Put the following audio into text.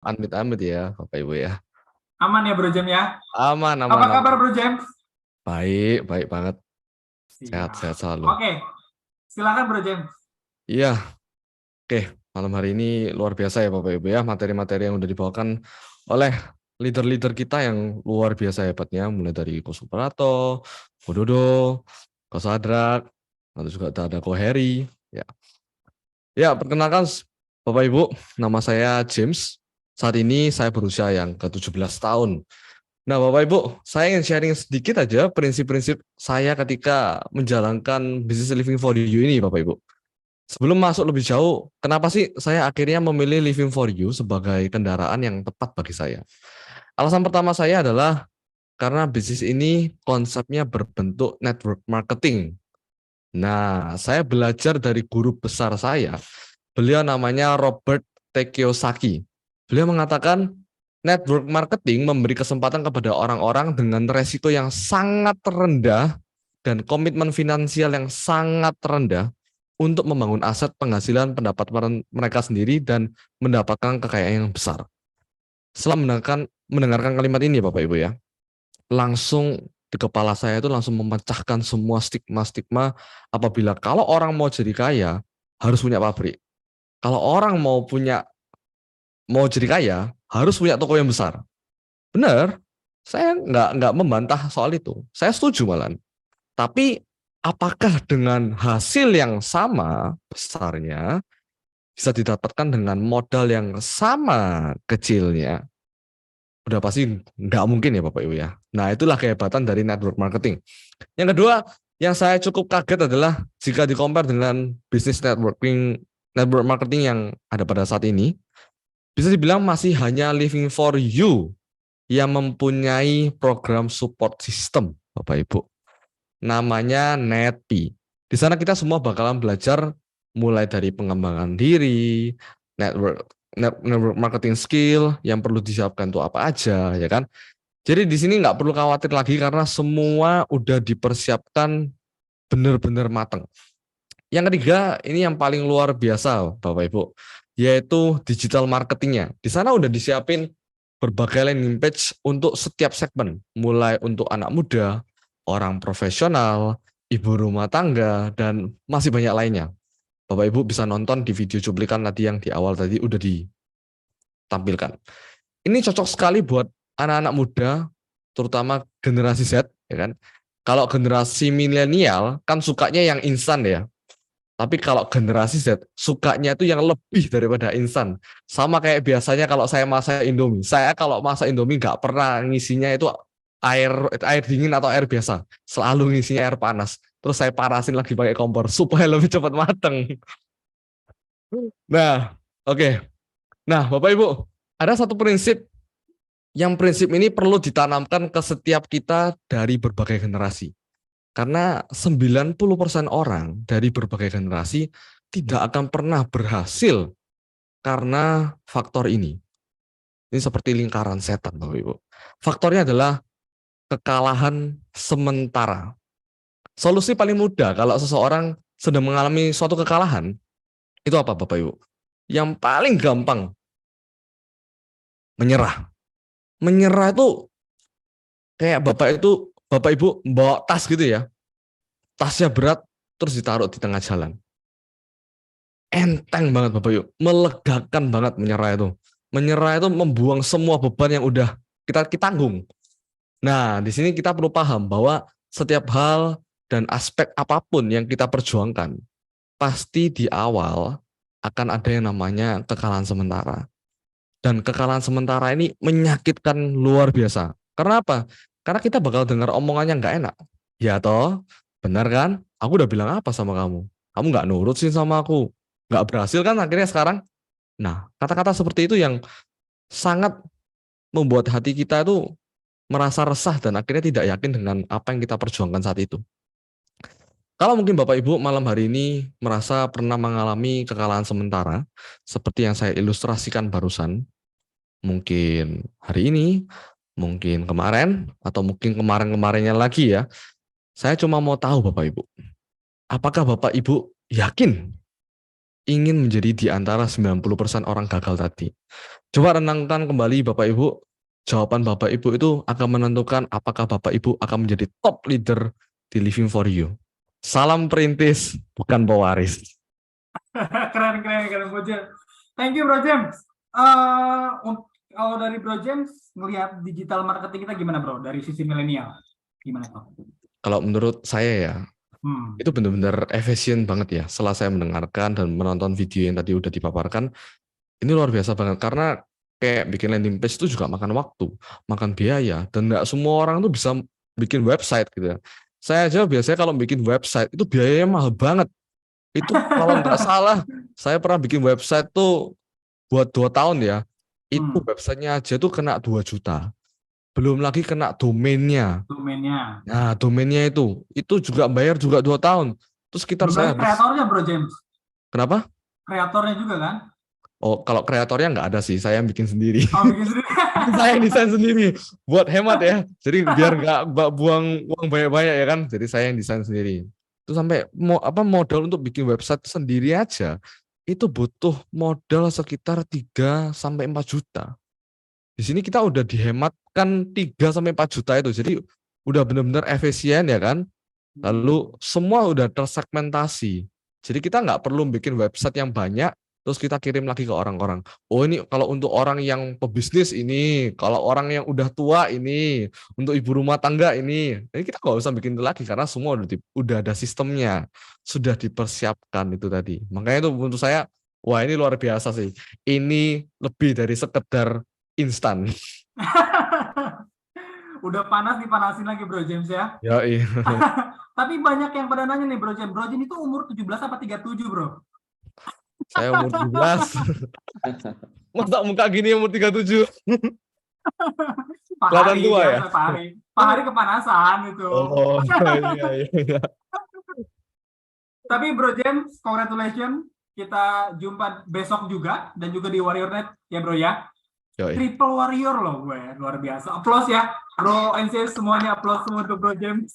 Amit-amit ya, Bapak Ibu ya. Aman ya Bro Jem ya? Aman, Apa aman, kabar aman. Bro Jem? Baik, baik banget. Sehat, Siap. sehat selalu. Oke, silakan Bro Jem. Iya, oke. Malam hari ini luar biasa ya Bapak Ibu ya. Materi-materi yang udah dibawakan oleh leader-leader kita yang luar biasa hebatnya. Mulai dari Ko Suprato, Ko Dodo, Ko Sadrak, lalu juga ada Ko Heri. Ya, ya perkenalkan Bapak Ibu, nama saya James. Saat ini saya berusia yang ke-17 tahun. Nah, Bapak Ibu, saya ingin sharing sedikit aja prinsip-prinsip saya ketika menjalankan Business Living for You ini, Bapak Ibu. Sebelum masuk lebih jauh, kenapa sih saya akhirnya memilih Living for You sebagai kendaraan yang tepat bagi saya? Alasan pertama saya adalah karena bisnis ini konsepnya berbentuk network marketing. Nah, saya belajar dari guru besar saya. Beliau namanya Robert T. Kiyosaki. Beliau mengatakan network marketing memberi kesempatan kepada orang-orang dengan resiko yang sangat rendah dan komitmen finansial yang sangat rendah untuk membangun aset penghasilan pendapatan mereka sendiri dan mendapatkan kekayaan yang besar. Setelah mendengarkan kalimat ini Bapak Ibu ya, langsung di kepala saya itu langsung memecahkan semua stigma-stigma apabila kalau orang mau jadi kaya harus punya pabrik. Kalau orang mau jadi kaya harus punya toko yang besar. Benar, saya nggak membantah soal itu. Saya setuju malah. Tapi apakah dengan hasil yang sama besarnya bisa didapatkan dengan modal yang sama kecilnya? Udah pasti nggak mungkin ya Bapak Ibu ya. Nah itulah kehebatan dari network marketing. Yang kedua, yang saya cukup kaget adalah jika di-compare dengan bisnis network marketing yang ada pada saat ini, bisa dibilang masih hanya Living for You yang mempunyai program support system, Bapak Ibu. Namanya NetP. Di sana kita semua bakalan belajar mulai dari pengembangan diri, network marketing skill yang perlu disiapkan itu apa aja, ya kan? Jadi di sini nggak perlu khawatir lagi karena semua udah dipersiapkan benar-benar matang. Yang ketiga, ini yang paling luar biasa, Bapak Ibu, yaitu digital marketingnya. Di sana udah disiapin berbagai landing page untuk setiap segmen, mulai untuk anak muda, orang profesional, ibu rumah tangga, dan masih banyak lainnya. Bapak Ibu bisa nonton di video cuplikan tadi yang di awal tadi udah ditampilkan. Ini cocok sekali buat anak-anak muda, terutama generasi Z, ya kan? Kalau generasi milenial kan sukanya yang instan ya. Tapi kalau generasi Z sukanya itu yang lebih daripada instan. Sama kayak biasanya kalau saya masak Indomie. Saya kalau masak Indomie nggak pernah ngisinya itu air dingin atau air biasa. Selalu ngisinya air panas. Terus saya panasin lagi pakai kompor supaya lebih cepat mateng. Nah, oke. Okay. Nah, Bapak Ibu, ada satu prinsip yang prinsip ini perlu ditanamkan ke setiap kita dari berbagai generasi. Karena 90% orang dari berbagai generasi tidak akan pernah berhasil karena faktor ini. Ini seperti lingkaran setan, Bapak Ibu. Faktornya adalah kekalahan sementara. Solusi paling mudah kalau seseorang sedang mengalami suatu kekalahan, itu apa Bapak Ibu? Yang paling gampang, menyerah. Menyerah itu kayak Bapak Ibu bawa tas gitu ya. Tasnya berat, terus ditaruh di tengah jalan. Enteng banget Bapak Ibu, melegakan banget menyerah itu. Menyerah itu membuang semua beban yang udah kita tanggung. Nah, di sini kita perlu paham bahwa setiap hal dan aspek apapun yang kita perjuangkan, pasti di awal akan ada yang namanya kekalahan sementara. Dan kekalahan sementara ini menyakitkan luar biasa. Karena apa? Karena kita bakal dengar omongannya nggak enak. Ya toh, benar kan? Aku udah bilang apa sama kamu? Kamu nggak nurut sih sama aku. Nggak berhasil kan akhirnya sekarang? Nah, kata-kata seperti itu yang sangat membuat hati kita itu merasa resah dan akhirnya tidak yakin dengan apa yang kita perjuangkan saat itu. Kalau mungkin Bapak Ibu malam hari ini merasa pernah mengalami kekalahan sementara, seperti yang saya ilustrasikan barusan, mungkin hari ini, mungkin kemarin, atau mungkin kemarin-kemarinnya lagi ya, saya cuma mau tahu Bapak Ibu, apakah Bapak Ibu yakin ingin menjadi di antara 90% orang gagal tadi. Coba renangkan kembali Bapak Ibu, jawaban Bapak Ibu itu akan menentukan apakah Bapak Ibu akan menjadi top leader di Living for You. Salam perintis, bukan pewaris. Keren, keren, keren, Bro James. Thank you, Bro James. Kalau dari Bro James, melihat digital marketing kita gimana, Bro? Dari sisi milenial, gimana, Bro? Kalau menurut saya ya, Hmm. itu benar-benar efisien banget ya. Setelah saya mendengarkan dan menonton video yang tadi udah dipaparkan, ini luar biasa banget. Karena kayak bikin landing page itu juga makan waktu, makan biaya, dan nggak semua orang tuh bisa bikin website gitu ya. Saya aja biasanya kalau bikin website itu biayanya mahal banget. Itu kalau nggak salah, saya pernah bikin website tuh buat 2 tahun ya. Itu Hmm. websitenya aja tuh kena 2 juta. Belum lagi kena domainnya. Domainnya. Nah, domainnya itu juga bayar juga 2 tahun. Terus sekitar Belum saya lagi habis, kreatornya, Bro James. kenapa? Kreatornya juga kan? Oh, kalau kreatornya nggak ada sih, saya yang bikin sendiri. Oh, bikin sendiri. Saya yang desain sendiri, buat hemat ya. Jadi biar nggak buang uang banyak-banyak ya kan. Jadi saya yang desain sendiri. Itu sampai modal untuk bikin website sendiri aja, itu butuh modal sekitar 3 sampai 4 juta. Di sini kita udah dihematkan 3 sampai 4 juta itu. Jadi udah benar-benar efisien ya kan. Lalu semua udah tersegmentasi. Jadi kita nggak perlu bikin website yang banyak, terus kita kirim lagi ke orang-orang. Oh ini kalau untuk orang yang pebisnis ini, kalau orang yang udah tua ini, untuk ibu rumah tangga ini. Jadi kita nggak usah bikin itu lagi karena semua udah ada sistemnya, sudah dipersiapkan itu tadi. Makanya itu menurut saya, wah ini luar biasa sih. Ini lebih dari sekedar instan. Udah panas dipanasin lagi, Bro James ya. Ya iya. Tapi banyak yang pada nanya nih, Bro James. Bro James itu umur 17 apa 37, Bro? Saya umur 17. Masa muka gini umur 37? Pak Kelihatan Hari tua ya? biasa, Pak Hari. Pak Hari kepanasan itu. Oh, iya, iya. Tapi Bro James, congratulations. Kita jumpa besok juga dan juga di WarriorNet ya, Bro ya. Yoi. Triple Warrior loh gue, luar biasa. Applause ya, Bro NCS semuanya, applause semua untuk Bro James.